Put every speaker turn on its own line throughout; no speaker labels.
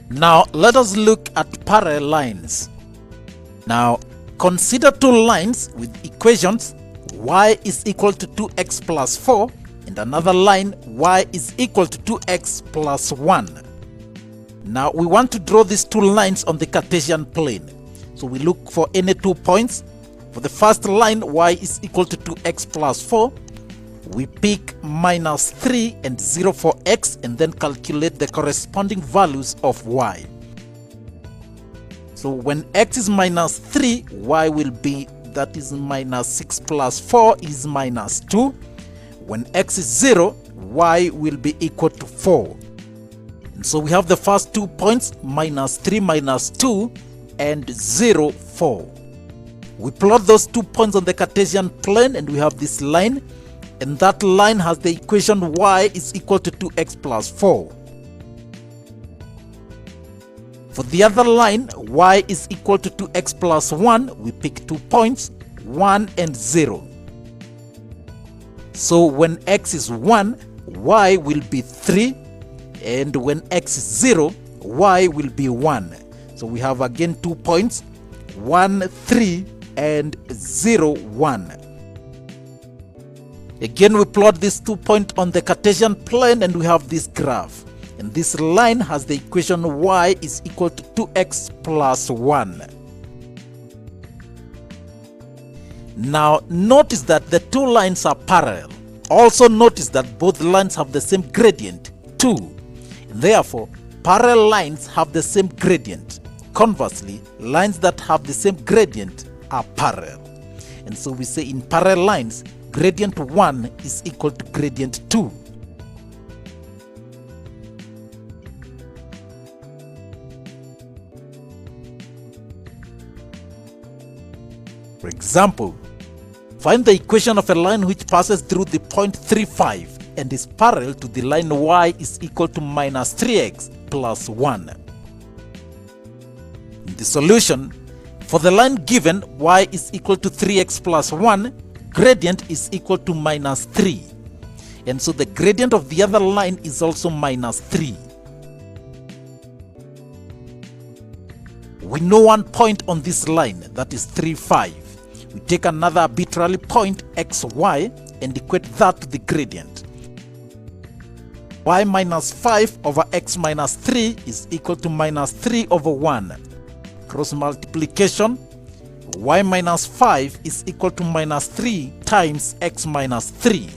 Now let us look at parallel lines. Now consider two lines with equations y is equal to 2x plus 4 and another line y is equal to 2x plus 1. Now we want to draw these two lines on the Cartesian plane. So we look for any 2 points. For the first line, y is equal to 2x plus 4. We pick minus 3 and 0 for x and then calculate the corresponding values of y. So when x is minus 3, y will be, that is minus 6 plus 4 is minus 2. When x is 0, y will be equal to 4. And so we have the first 2 points, minus 3 minus 2 and 0, 4. We plot those 2 points on the Cartesian plane and we have this line, and that line has the equation y is equal to 2x plus 4. For the other line, y is equal to 2x plus 1, we pick 2 points, 1 and 0. So when x is 1, y will be 3, and when x is 0, y will be 1. So we have again 2 points, 1, 3 and 0, 1. Again we plot these 2 points on the Cartesian plane and we have this graph. And this line has the equation y is equal to 2x plus 1. Now notice that the two lines are parallel. Also notice that both lines have the same gradient, 2. Therefore, parallel lines have the same gradient. Conversely, lines that have the same gradient are parallel. And so we say in parallel lines, gradient 1 is equal to gradient 2. For example, find the equation of a line which passes through the point 3, 5 and is parallel to the line y is equal to minus 3x plus 1. In the solution, for the line given y is equal to 3x plus 1, gradient is equal to minus 3. And so the gradient of the other line is also minus 3. We know one point on this line, that is 3, 5. We take another arbitrary point xy and equate that to the gradient. Y minus 5 over x minus 3 is equal to minus 3 over 1. Cross multiplication, y minus 5 is equal to minus 3 times x minus 3.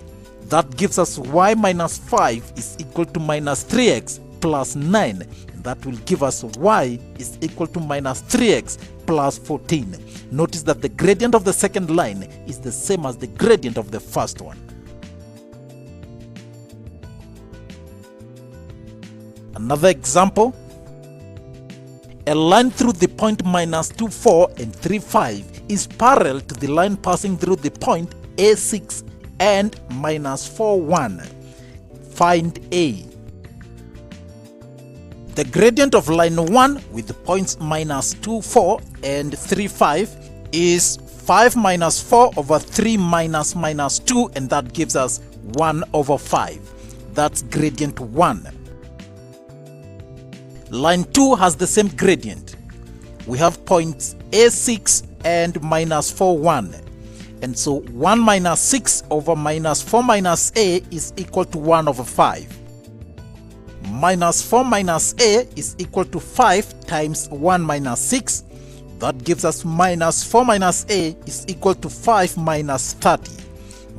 That gives us y minus 5 is equal to minus 3x plus 9. That will give us y is equal to minus 3x plus 14. Notice that the gradient of the second line is the same as the gradient of the first one. Another example, a line through the point minus 2, 4 and 3, 5 is parallel to the line passing through the point A6 and minus 4, 1. Find A. The gradient of line 1 with the points minus 2, 4 and 3, 5 is 5 minus 4 over 3 minus minus 2, and that gives us 1 over 5. That's gradient 1. Line 2 has the same gradient. We have points A6 and minus 4, 1. And so 1 minus 6 over minus 4 minus A is equal to 1 over 5. Minus 4 minus A is equal to 5 times 1 minus 6. That gives us minus 4 minus A is equal to 5 minus 30.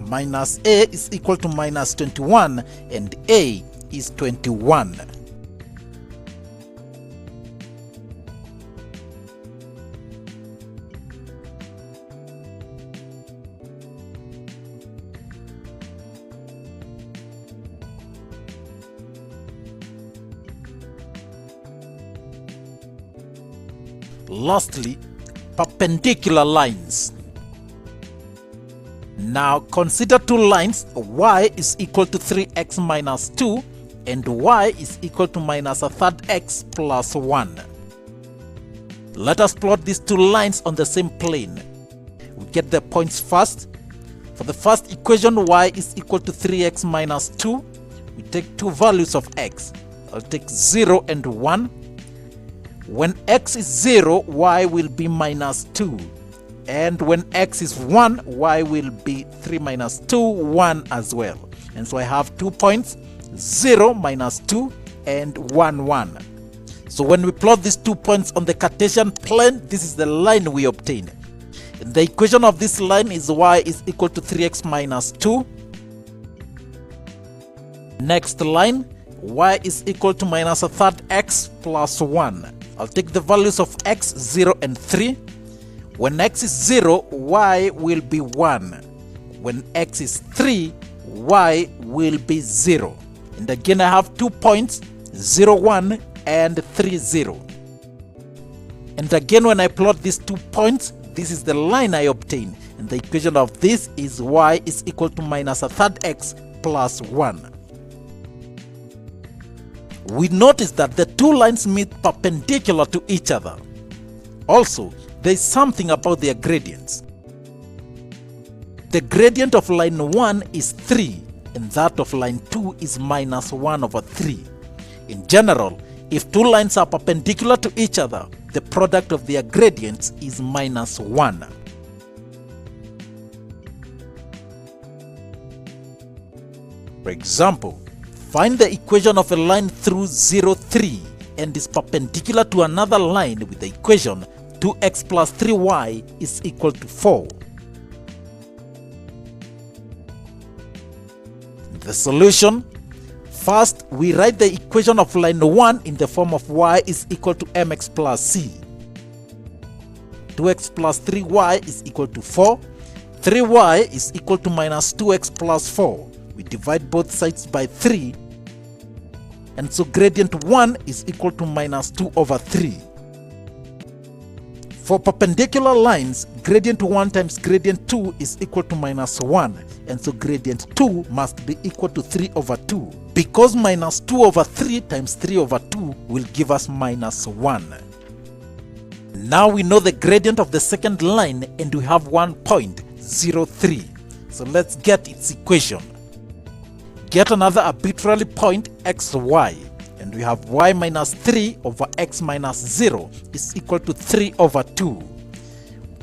Minus A is equal to minus 21 and A is 21. Lastly, perpendicular lines. Now consider two lines, y is equal to 3x minus 2 and y is equal to minus a third x plus 1. Let us plot these two lines on the same plane. We get the points first. For the first equation, y is equal to 3x minus 2. We take two values of x. I'll take 0 and 1. When x is 0, y will be minus 2. And when x is 1, y will be 3 minus 2, 1 as well. And so I have 2 points, 0, minus 2, and 1, 1. So when we plot these 2 points on the Cartesian plane, this is the line we obtain. And the equation of this line is y is equal to 3x minus 2. Next line, y is equal to minus a third x plus 1. I'll take the values of x, 0, and 3. When x is 0, y will be 1. When x is 3, y will be 0. And again, I have 2 points, 0, 1, and 3, 0. And again, when I plot these 2 points, this is the line I obtain. And the equation of this is y is equal to minus a third x plus 1. We notice that the 2 lines meet perpendicular to each other. Also, there is something about their gradients. The gradient of line 1 is 3, and that of line 2 is minus 1 over 3. In general, if 2 lines are perpendicular to each other, the product of their gradients is minus 1. For example, find the equation of a line through 0, 3 and is perpendicular to another line with the equation 2x plus 3y is equal to 4. The solution: first, we write the equation of line 1 in the form of y is equal to mx plus c. 2x plus 3y is equal to 4. 3y is equal to minus 2x plus 4. We divide both sides by 3. And so gradient 1 is equal to minus 2 over 3. For perpendicular lines, gradient 1 times gradient 2 is equal to minus 1. And so gradient 2 must be equal to 3 over 2. Because minus 2 over 3 times 3 over 2 will give us minus 1. Now we know the gradient of the second line and we have 1 point, 0, 3. So let's get its equation. Get another arbitrary point xy, and we have y minus 3 over x minus 0 is equal to 3 over 2.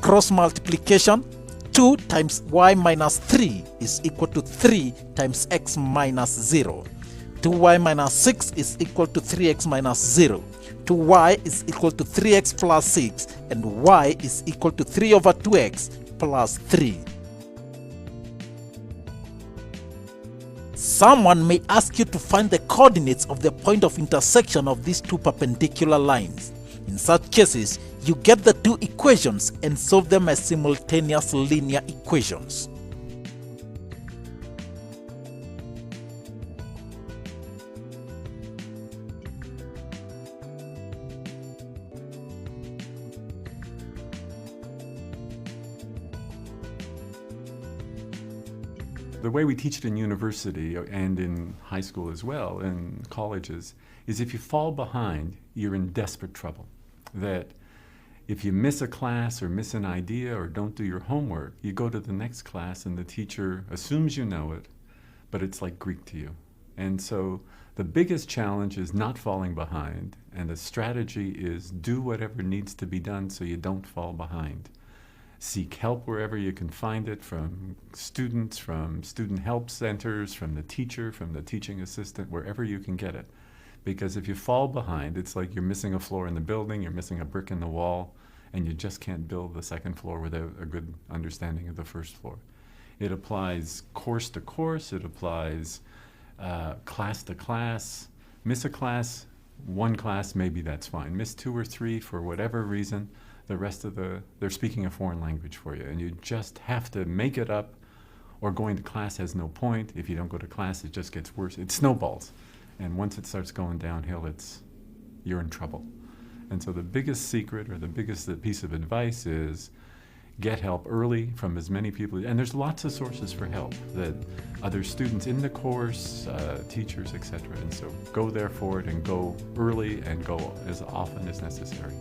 Cross multiplication, 2 times y minus 3 is equal to 3 times x minus 0. 2y minus 6 is equal to 3x minus 0. 2y is equal to 3x plus 6, and y is equal to 3 over 2x plus 3. Someone may ask you to find the coordinates of the point of intersection of these 2 perpendicular lines. In such cases, you get the 2 equations and solve them as simultaneous linear equations.
The way we teach it in university and in high school as well, and colleges, is if you fall behind, you're in desperate trouble. That if you miss a class or miss an idea or don't do your homework, you go to the next class and the teacher assumes you know it, but it's like Greek to you. And so the biggest challenge is not falling behind, and the strategy is do whatever needs to be done so you don't fall behind. Seek help wherever you can find it, from students, from student help centers, from the teacher, from the teaching assistant, wherever you can get it. Because if you fall behind, it's like you're missing a floor in the building, you're missing a brick in the wall, and you just can't build the second floor without a good understanding of the first floor. It applies course to course, it applies class to class. Miss a class, 1 class, maybe that's fine. Miss 2 or 3 for whatever reason, the rest of they're speaking a foreign language for you, and you just have to make it up, or going to class has no point. If you don't go to class, it just gets worse. It snowballs, and once it starts going downhill, you're in trouble. And so the biggest secret, or the biggest piece of advice, is get help early from as many people, and there's lots of sources for help, that other students in the course, teachers, etc. And so go there for it, and go early, and go as often as necessary.